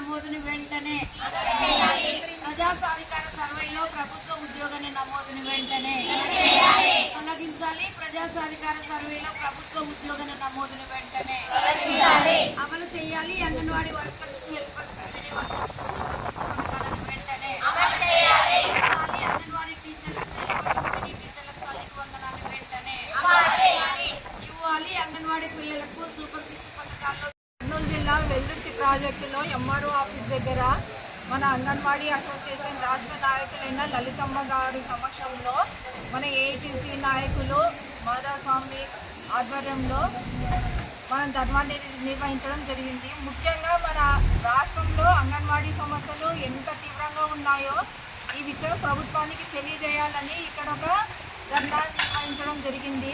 నమోదుని వెంటనే ప్రజా సాధికార సర్వేలో ప్రభుత్వ ఉద్యోగాన్ని నమోదుని వెంటనే తొలగించాలి. ప్రజా సాధికార సర్వేలో ప్రభుత్వ ఉద్యోగాన్ని నమోదుని వెంటనే అమలు చేయాలి. అంగన్వాడీ వర్కర్స్ హెల్పర్స్ వెంటనే అంగన్వాడీ టీచర్లకు తల్లికి వందనాన్ని వెంటనే ఇవ్వాలి. అంగన్వాడీ పిల్లలకు సూపర్ 6 పథకాల్లో కర్నూలు జిల్లా వెల్లుర్తి ప్రాజెక్టులో ఎంఆర్ఓ ఆఫీస్ దగ్గర మన అంగన్వాడీ అసోసియేషన్ రాష్ట్ర నాయకులైన లలితమ్మ గారి సమక్షంలో మన ఏఐటీసీ నాయకులు మాధవస్వామి ఆధ్వర్యంలో మనం ధర్మాన్ని నిర్వహించడం జరిగింది. ముఖ్యంగా మన రాష్ట్రంలో అంగన్వాడీ సమస్యలు ఎంత తీవ్రంగా ఉన్నాయో ఈ విషయం ప్రభుత్వానికి తెలియజేయాలని ఇక్కడ ఒక ధర్నా నిర్వహించడం జరిగింది.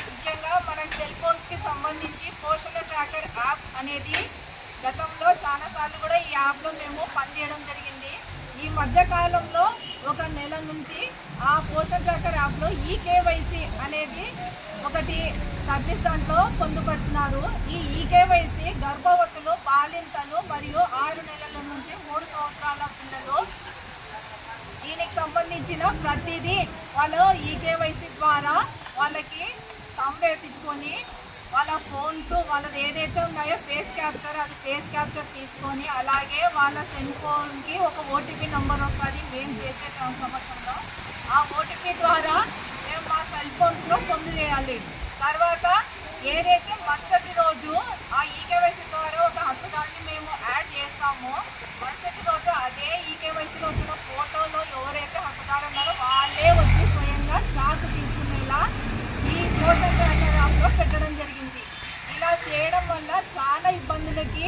ముఖ్యంగా మన సెల్ ఫోన్స్కి సంబంధించి పోషణ ట్రాకర్ యాప్ అనేది గతంలో చాలాసార్లు కూడా ఈ యాప్లో మేము పనిచేయడం జరిగింది. ఈ మధ్యకాలంలో ఒక నెల నుంచి ఆ పోషణ ట్రాకర్ యాప్లో ఈకేవైసీ అనేది ఒకటి సర్వీస్ దాంట్లో పొందుపరిచినారు. ఈ ఈకేవైసీ గర్భవతులు, బాలింతలు మరియు 6 నెలల నుంచి 3 సంవత్సరాల పిల్లలు దీనికి సంబంధించిన ప్రతిదీ వాళ్ళు ఈకేవైసీ ద్వారా వాళ్ళకి థంబ్ వేయించుకొని వాళ్ళ ఫోన్స్ వాళ్ళది ఏదైతే ఉన్నాయో ఫేస్ క్యాప్చర్ తీసుకొని అలాగే వాళ్ళ సెల్ ఫోన్కి ఒక ఓటీపీ నెంబర్ వస్తుంది. మేము చేసే సంవత్సరంలో ఆ ఓటీపీ ద్వారా మేము మా సెల్ ఫోన్స్లో పొందు చేయాలి. తర్వాత ఏదైతే మరుసటి రోజు ఆ ఈకేవైసీ ద్వారా ఒక హక్కుదాన్ని మేము యాడ్ చేస్తామో మరుసటి రోజు అదే ఈకేవైసీలో వచ్చిన ఫోటోలో ఎవరైతే హక్కుదారు ఉన్నారో వాళ్ళే వచ్చి స్వయంగా స్టాక్ తీసుకునేలా ఈ పోషణ ట్రాకర్ యాప్లో పెట్టడం జరిగింది. ఇలా చేయడం వల్ల చాలా ఇబ్బందులకి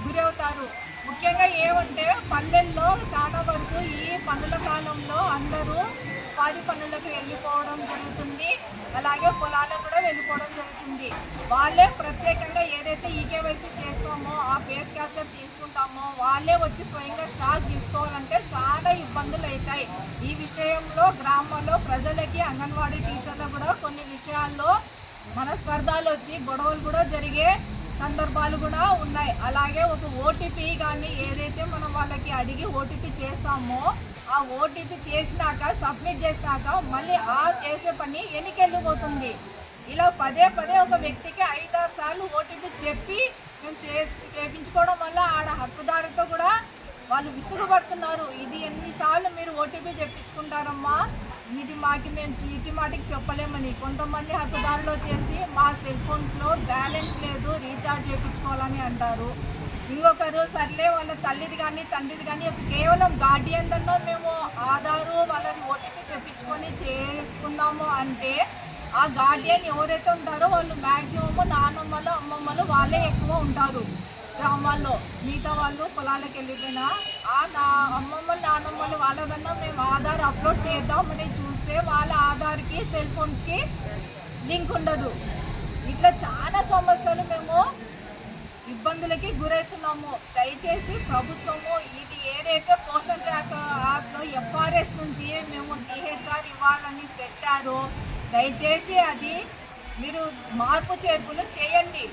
గురవుతారు. ముఖ్యంగా ఏమంటే పల్లెల్లో చాలా వరకు ఈ పనుల కాలంలో అందరూ ఉపాధి పనులకు వెళ్ళిపోవడం జరుగుతుంది. అలాగే పొలాలకు కూడా వెళ్ళిపోవడం జరుగుతుంది. వాళ్ళే ప్రత్యేకంగా ఏదైతే ఈకేవైసీ చేస్తామో ఆ ఫేస్ క్యాప్చర్ తీసుకుంటామో వాళ్ళే వచ్చి స్వయంగా స్టాక్ తీసుకోవాలంటే చాలా ఇబ్బందులు అవుతాయి. ఈ విషయంలో గ్రామాల్లో ప్రజలకి అంగన్వాడీ టీచర్లు కూడా కొన్ని విషయాల్లో మనస్పర్ధాలు వచ్చి గొడవలు కూడా జరిగే సందర్భాలు కూడా ఉన్నాయి. అలాగే ఒక ఓటీపీ కానీ ఏదైతే మనం వాళ్ళకి అడిగి ఓటీపీ చేస్తామో ఆ ఓటీపీ చేసినాక సబ్మిట్ చేసినాక మళ్ళీ ఆ చేసే పని ఎన్నికెళ్ళిపోతుంది. ఇలా పదే ఒక వ్యక్తికి 5-6 సార్లు ఓటీపీ చెప్పి మేము చేయించుకోవడం వల్ల ఆడ హక్కుదారుతో కూడా వాళ్ళు విసుగుపడుతున్నారు. ఇది ఎన్నిసార్లు మీరు ఓటీపీ చెప్పించుకుంటారమ్మా, ఇది మేము చీటి మాటికి చెప్పలేమని. కొంతమంది హక్కుదారులు వచ్చేసి మా సెల్ ఫోన్స్లో బ్యాలెన్స్ లేదు, రీఛార్జ్ చేయించుకోవాలని అంటారు. ఇంకొకరు సర్లే వాళ్ళ తల్లిది కానీ తండ్రిది కానీ కేవలం గార్డియన్లలో మేము ఆధారు వాళ్ళని ఓటీపీ చెప్పించుకొని చేసుకుందాము అంటే ఆ గార్డియన్ ఎవరైతే ఉంటారో వాళ్ళు మ్యాక్సిమము నాన్నమ్మలు అమ్మమ్మలు వాళ్ళే ఎక్కువ ఉంటారు గ్రామాల్లో. మిగతా వాళ్ళు పొలాలకు వెళ్ళిపోయినా ఆ అమ్మమ్మలు నాన్నమ్మలు వాళ్ళకన్నా మేము ఆధార్ అప్లోడ్ చేద్దామని చూస్తే వాళ్ళ ఆధార్కి సెల్ ఫోన్స్కి లింక్ ఉండదు. ఇట్లా చాలా సమస్యలు మేము ఇబ్బందులకి గురవుతున్నాము. దయచేసి ప్రభుత్వము ఇది ఏదైతే పోషణ ట్రాకర్ యాప్లో ఎఫ్ఆర్ఎస్ నుంచి మేము డిహెచ్ఆర్ ఇవ్వాలని పెట్టారో దయచేసి అది మీరు మార్పు చేర్పులు చేయండి.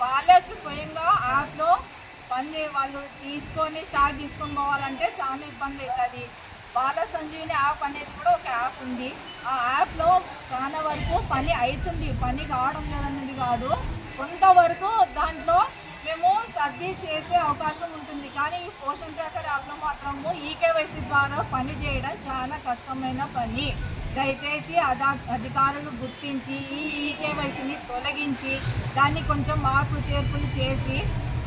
వాళ్ళే వచ్చి స్వయంగా యాప్లో వాళ్ళు స్టాక్ తీసుకొని పోవాలంటే చాలా ఇబ్బంది అవుతుంది. బాల సంజీవిని యాప్ అనేది కూడా ఒక యాప్ ఉంది. ఆ యాప్లో చాలా వరకు పని అవుతుంది, పని కావడం లేదనేది కాదు, కొంతవరకు దాంట్లో మేము సర్ది చేసే అవకాశం ఉంటుంది. కానీ ఈ పోషణ ట్రాకర్ యాప్లో మాత్రము ఈకేవైసీ ద్వారా పని చేయడం చాలా కష్టమైన పని. దయచేసి అధికారులు గుర్తించి ఈ ఈకేవైసీని తొలగించి దాన్ని కొంచెం మార్పు చేర్పులు చేసి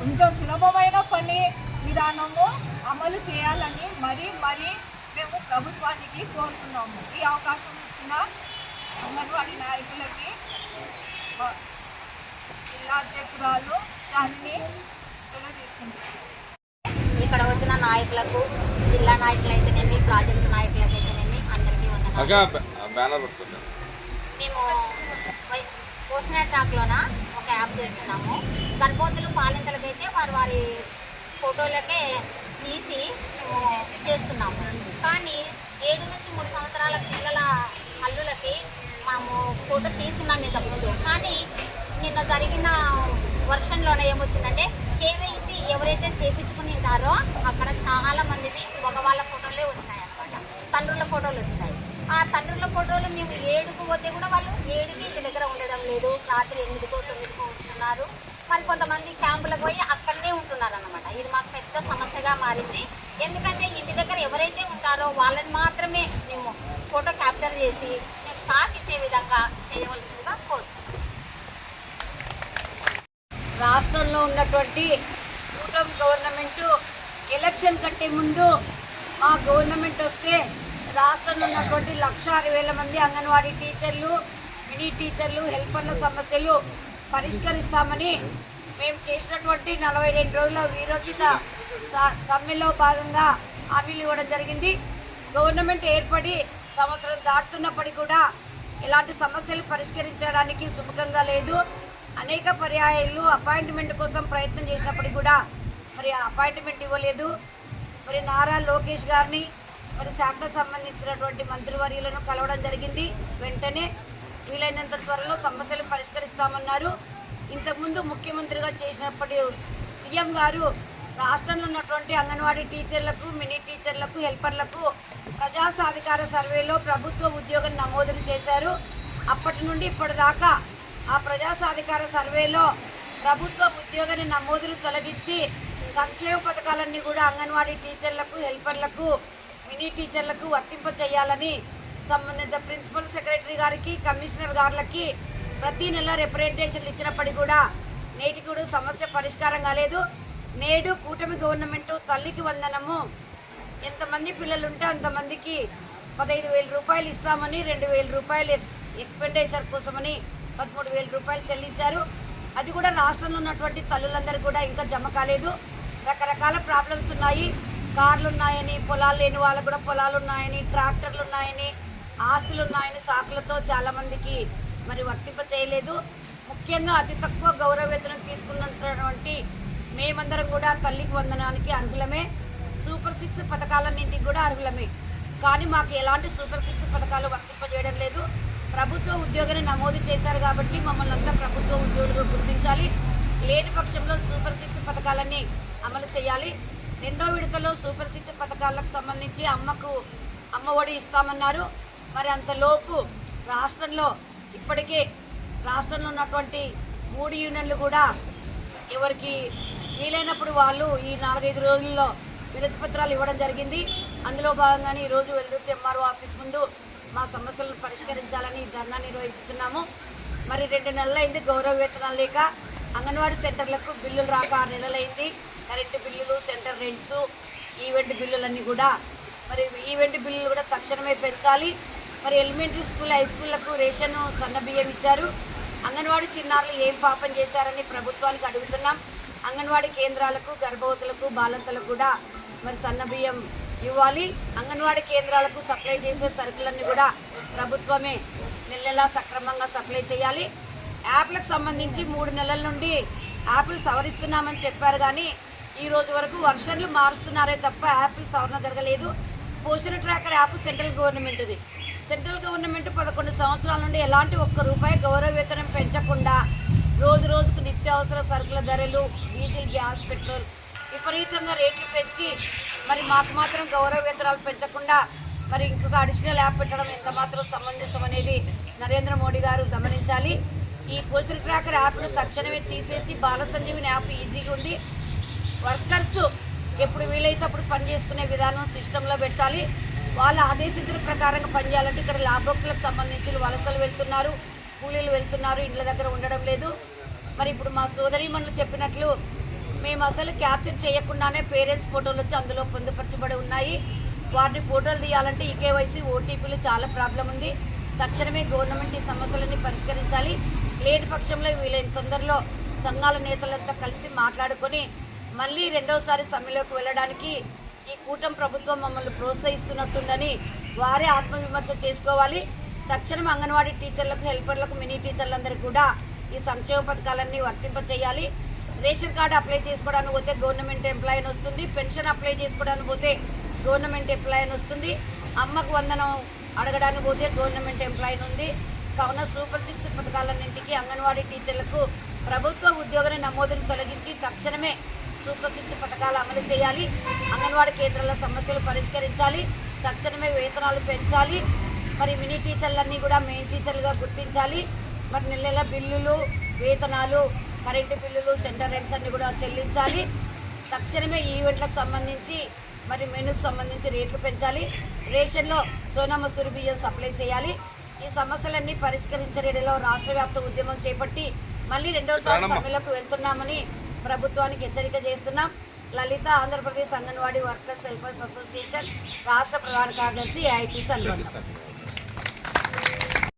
కొంచెం సులభమైన పని విధానము అమలు చేయాలని మరీ మేము ప్రభుత్వానికి కోరుతున్నాము. ఈ అవకాశం ఇచ్చిన అంగన్వాడీ నాయకులకి జిల్లా అధ్యక్షురాలు దాన్ని తెలియజేసుకుంటున్నాం. ఇక్కడ వచ్చిన నాయకులకు, జిల్లా నాయకులైతేనేమి, ప్రాజెక్టు నాయకులకైతేనేమి అందరికీ వందనాలు. మేము పోషణ ట్రాక్లోన ఒక యాప్ చేస్తున్నాము. గర్భవతులు పాలింతలకైతే వారి ఫోటోలకే తీసి చేస్తున్నాము. కానీ 7 నుంచి 3 సంవత్సరాల పిల్లల అల్లులకి మనము ఫోటో తీసున్నాం ఇంతకుముందు. కానీ నిన్న జరిగిన వర్షన్లోనే ఏమొచ్చిందంటే కేవైసీ ఎవరైతే చేపించుకుని ఉంటారో అక్కడ చాలా మందివి మగవాళ్ళ ఫోటోలే వచ్చినాయి అనమాట, తండ్రుల ఫోటోలు వచ్చినాయి. ఆ తండ్రుల ఫోటోలు మేము 7కు పోతే కూడా వాళ్ళు 7కి ఇంటి దగ్గర ఉండడం లేదు, రాత్రి 8కో 9కో వస్తున్నారు. మరి కొంతమంది క్యాంపులకు పోయి అక్కడనే ఉంటున్నారు అన్నమాట. ఇది మాకు పెద్ద సమస్యగా మారింది. ఎందుకంటే ఇంటి దగ్గర ఎవరైతే ఉంటారో వాళ్ళని మాత్రమే మేము ఫోటో క్యాప్చర్ చేసి మేము స్టాక్ ఇచ్చే విధంగా చేయవలసిందిగా కోరుతున్నాం. రాష్ట్రంలో ఉన్నటువంటి కూటమి గవర్నమెంట్ ఎలక్షన్ కంటే ముందు ఆ గవర్నమెంట్ వస్తే రాష్ట్రంలో ఉన్నటువంటి 1,60,000 మంది అంగన్వాడీ టీచర్లు, మినీ టీచర్లు, హెల్పర్ల సమస్యలు పరిష్కరిస్తామని మేము చేసినటువంటి 42 రోజుల వీరోచిత సమ్మెలో భాగంగా హామీలు ఇవ్వడం జరిగింది. గవర్నమెంట్ ఏర్పడి సంవత్సరం దాటుతున్నప్పటికీ కూడా ఇలాంటి సమస్యలు పరిష్కరించడానికి సుముఖంగా లేదు. అనేక పర్యాయాలు అపాయింట్మెంట్ కోసం ప్రయత్నం చేసినప్పటికీ కూడా మరి అపాయింట్మెంట్ ఇవ్వలేదు. మరి నారా లోకేష్ గారిని మరి శాఖకు సంబంధించినటువంటి మంత్రివర్యులను కలవడం జరిగింది. వెంటనే వీలైనంత త్వరలో సమస్యలు పరిష్కరిస్తామన్నారు. ఇంతకుముందు ముఖ్యమంత్రిగా చేసినప్పటి సీఎం గారు రాష్ట్రంలో ఉన్నటువంటి అంగన్వాడీ టీచర్లకు, మినీ టీచర్లకు, హెల్పర్లకు ప్రజా సాధికార సర్వేలో ప్రభుత్వ ఉద్యోగం నమోదులు చేశారు. అప్పటి నుండి ఇప్పటిదాకా ఆ ప్రజా సాధికార సర్వేలో ప్రభుత్వ ఉద్యోగాన్ని నమోదులు తొలగించి సంక్షేమ పథకాలన్నీ కూడా అంగన్వాడీ టీచర్లకు, హెల్పర్లకు, మినీ టీచర్లకు వర్తింపచేయాలని సంబంధిత ప్రిన్సిపల్ సెక్రటరీ గారికి, కమిషనర్ గారులకి ప్రతి నెల రిప్రజెంటేషన్లు ఇచ్చినప్పటికీ కూడా నేటికి కూడా సమస్య పరిష్కారం కాలేదు. నేడు కూటమి గవర్నమెంట్ తల్లికి వందనము, ఎంతమంది పిల్లలు ఉంటే అంతమందికి 15,000 రూపాయలు ఇస్తామని 2,000 రూపాయలు ఎక్స్పెండిచర్ కోసమని 13,000 రూపాయలు చెల్లించారు. అది కూడా రాష్ట్రంలో ఉన్నటువంటి తల్లులందరూ కూడా ఇంకా జమ కాలేదు. రకరకాల ప్రాబ్లమ్స్ ఉన్నాయి. కార్లు ఉన్నాయని, పొలాలు లేని వాళ్ళకు కూడా పొలాలు ఉన్నాయని, ట్రాక్టర్లు ఉన్నాయని, ఆస్తులు ఉన్నాయని సాకులతో చాలామందికి మరి వర్తింప చేయలేదు. ముఖ్యంగా అతి తక్కువ గౌరవ వేతనం తీసుకున్నటువంటి మేమందరం కూడా తల్లికి వందనానికి అర్హులమే. సూపర్ 6 పథకాలన్నింటికి కూడా అర్హులమే. కానీ మాకు ఎలాంటి సూపర్ 6 పథకాలు వర్తింపజేయడం లేదు. ప్రభుత్వ ఉద్యోగాన్ని నమోదు చేశారు కాబట్టి మమ్మల్ని అంతా ప్రభుత్వ ఉద్యోగులుగా గుర్తించాలి. లేని పక్షంలో సూపర్ 6 పథకాలన్నీ అమలు చేయాలి. రెండో విడతలో సూపర్ 6 పథకాలకు సంబంధించి అమ్మ ఒడి ఇస్తామన్నారు. మరి అంతలోపు రాష్ట్రంలో ఇప్పటికే రాష్ట్రంలో ఉన్నటువంటి 3 యూనియన్లు కూడా ఎవరికి వీలైనప్పుడు వాళ్ళు ఈ 4-5 రోజుల్లో వినతి పత్రాలు ఇవ్వడం జరిగింది. అందులో భాగంగానే ఈరోజు వెల్దుర్తి ఎంఆర్ఓ ఆఫీస్ ముందు మా సమస్యలను పరిష్కరించాలని ధర్నా నిర్వహిస్తున్నాము. మరి 2 నెలలైంది గౌరవ వేతనాలు లేక. అంగన్వాడీ సెంటర్లకు బిల్లులు రాక 6 నెలలైంది. కరెంటు బిల్లులు, సెంటర్ రెంట్స్, ఈవెంట్ బిల్లులన్నీ కూడా మరి ఈవెంట్ బిల్లులు కూడా తక్షణమే పెంచాలి. మరి ఎలిమెంటరీ స్కూల్, హై స్కూళ్లకు రేషన్, సన్న బియ్యం ఇచ్చారు. అంగన్వాడీ చిన్నారులు ఏం పాపం చేశారని ప్రభుత్వానికి అడుగుతున్నాం. అంగన్వాడీ కేంద్రాలకు, గర్భవతులకు, బాలింతలకు కూడా మరి సన్న బియ్యం ఇవ్వాలి. అంగన్వాడీ కేంద్రాలకు సప్లై చేసే సరుకులన్నీ కూడా ప్రభుత్వమే నెలలా సక్రమంగా సప్లై చేయాలి. యాప్లకు సంబంధించి 3 నెలల నుండి యాప్లు సవరిస్తున్నామని చెప్పారు. కానీ ఈ రోజు వరకు వర్షన్లు మారుస్తున్నారే తప్ప యాప్లు సవరణ జరగలేదు. పోషణ ట్రాకర్ యాప్ సెంట్రల్ గవర్నమెంట్ది. సెంట్రల్ గవర్నమెంట్ 11 సంవత్సరాల నుండి ఎలాంటి ₹1 గౌరవ వేతనం పెంచకుండా రోజు రోజుకు నిత్యావసర సరుకుల ధరలు, డీజిల్, గ్యాస్, పెట్రోల్ విపరీతంగా రేట్లు పెంచి మరి మాకు మాత్రం గౌరవ వేతనాలు పెంచకుండా మరి ఇంకొక అడిషనల్ యాప్ పెట్టడం ఎంత మాత్రం సమంజసం అనేది నరేంద్ర మోడీ గారు గమనించాలి. ఈ పోషణ ట్రాకర్ యాప్ను తక్షణమే తీసేసి బాల సంజీవిని యాప్ ఈజీగా ఉంది. వర్కర్స్ ఎప్పుడు వీలైతే అప్పుడు పని చేసుకునే విధానం సిస్టంలో పెట్టాలి. వాళ్ళ ఆదేశించిన ప్రకారంగా పనిచేయాలంటే ఇక్కడ లాభోక్తులకు సంబంధించి వలసలు వెళ్తున్నారు, కూలీలు వెళ్తున్నారు, ఇండ్ల దగ్గర ఉండడం లేదు. మరి ఇప్పుడు మా సోదరీమణులు చెప్పినట్లు మేము అసలు క్యాప్చర్ చేయకుండానే పేరెంట్స్ ఫోటోలు వచ్చి అందులో పొందుపరచబడి ఉన్నాయి. వాటిని ఫోటోలు తీయాలంటే ఈకేవైసీ, ఓటీపీలు చాలా ప్రాబ్లం ఉంది. తక్షణమే గవర్నమెంట్ ఈ సమస్యలన్నీ పరిష్కరించాలి. లేని పక్షంలో వీలైన తొందరలో సంఘాల నేతలంతా కలిసి మాట్లాడుకొని మళ్ళీ రెండోసారి సమ్మెలోకి వెళ్ళడానికి ఈ కూటమి ప్రభుత్వం మమ్మల్ని ప్రోత్సహిస్తున్నట్టుందని వారే ఆత్మవిమర్శ చేసుకోవాలి. తక్షణం అంగన్వాడీ టీచర్లకు, హెల్పర్లకు, మినీ టీచర్లందరికీ కూడా ఈ సంక్షేమ పథకాలన్నీ వర్తింపచేయాలి. రేషన్ కార్డు అప్లై చేసుకోవడానికి పోతే గవర్నమెంట్ ఎంప్లాయీ అని వస్తుంది. పెన్షన్ అప్లై చేసుకోవడానికి పోతే గవర్నమెంట్ ఎంప్లాయీ అని వస్తుంది. అమ్మకు వందనం అడగడానికి పోతే గవర్నమెంట్ ఎంప్లాయీ ఉంది. కావున సూపర్ 6 పథకాలన్నింటికి అంగన్వాడీ టీచర్లకు ప్రభుత్వ ఉద్యోగాన్ని నమోదును తొలగించి తక్షణమే సూపర్ 6 పథకాలు అమలు చేయాలి. అంగన్వాడీ కేంద్రాల సమస్యలు పరిష్కరించాలి. తక్షణమే వేతనాలు పెంచాలి. మరి మినీ టీచర్లన్నీ కూడా మెయిన్ టీచర్లుగా గుర్తించాలి. మరి నెల నెల బిల్లులు, వేతనాలు, కరెంటు బిల్లులు, సెంటర్ రెంట్స్ అన్నీ కూడా చెల్లించాలి. తక్షణమే ఈవెంట్లకు సంబంధించి మరి మెనూకు సంబంధించి రేట్లు పెంచాలి. రేషన్లో సోనా మసూరి బియ్యం సప్లై చేయాలి. ఈ సమస్యలన్నీ పరిష్కరించడంలో రాష్ట్ర వ్యాప్త ఉద్యమం చేపట్టి మళ్ళీ రెండోసారి సమ్మెలకు వెళ్తున్నామని ప్రభుత్వానికి హెచ్చరిక చేస్తున్నాం. Lalitha Andhra Pradesh anganwadi workers helpers association రాష్ట్ర ప్రధాన కార్యదర్శి ఐటీ అనుబంధం.